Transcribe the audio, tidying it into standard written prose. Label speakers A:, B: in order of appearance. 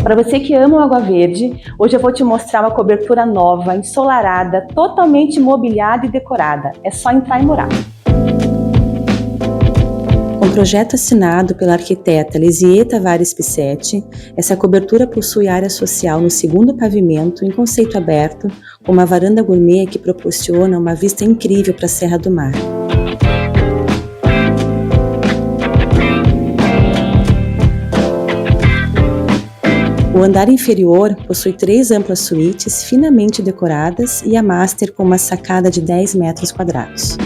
A: Para você que ama o Água Verde, hoje eu vou te mostrar uma cobertura nova, ensolarada, totalmente mobiliada e decorada. É só entrar e morar.
B: Com projeto assinado pela arquiteta Lisier Tavares Pissetti, essa cobertura possui área social no segundo pavimento em conceito aberto, com uma varanda gourmet que proporciona uma vista incrível para a Serra do Mar. O andar inferior possui 3 amplas suítes finamente decoradas e a master com uma sacada de 10 metros quadrados.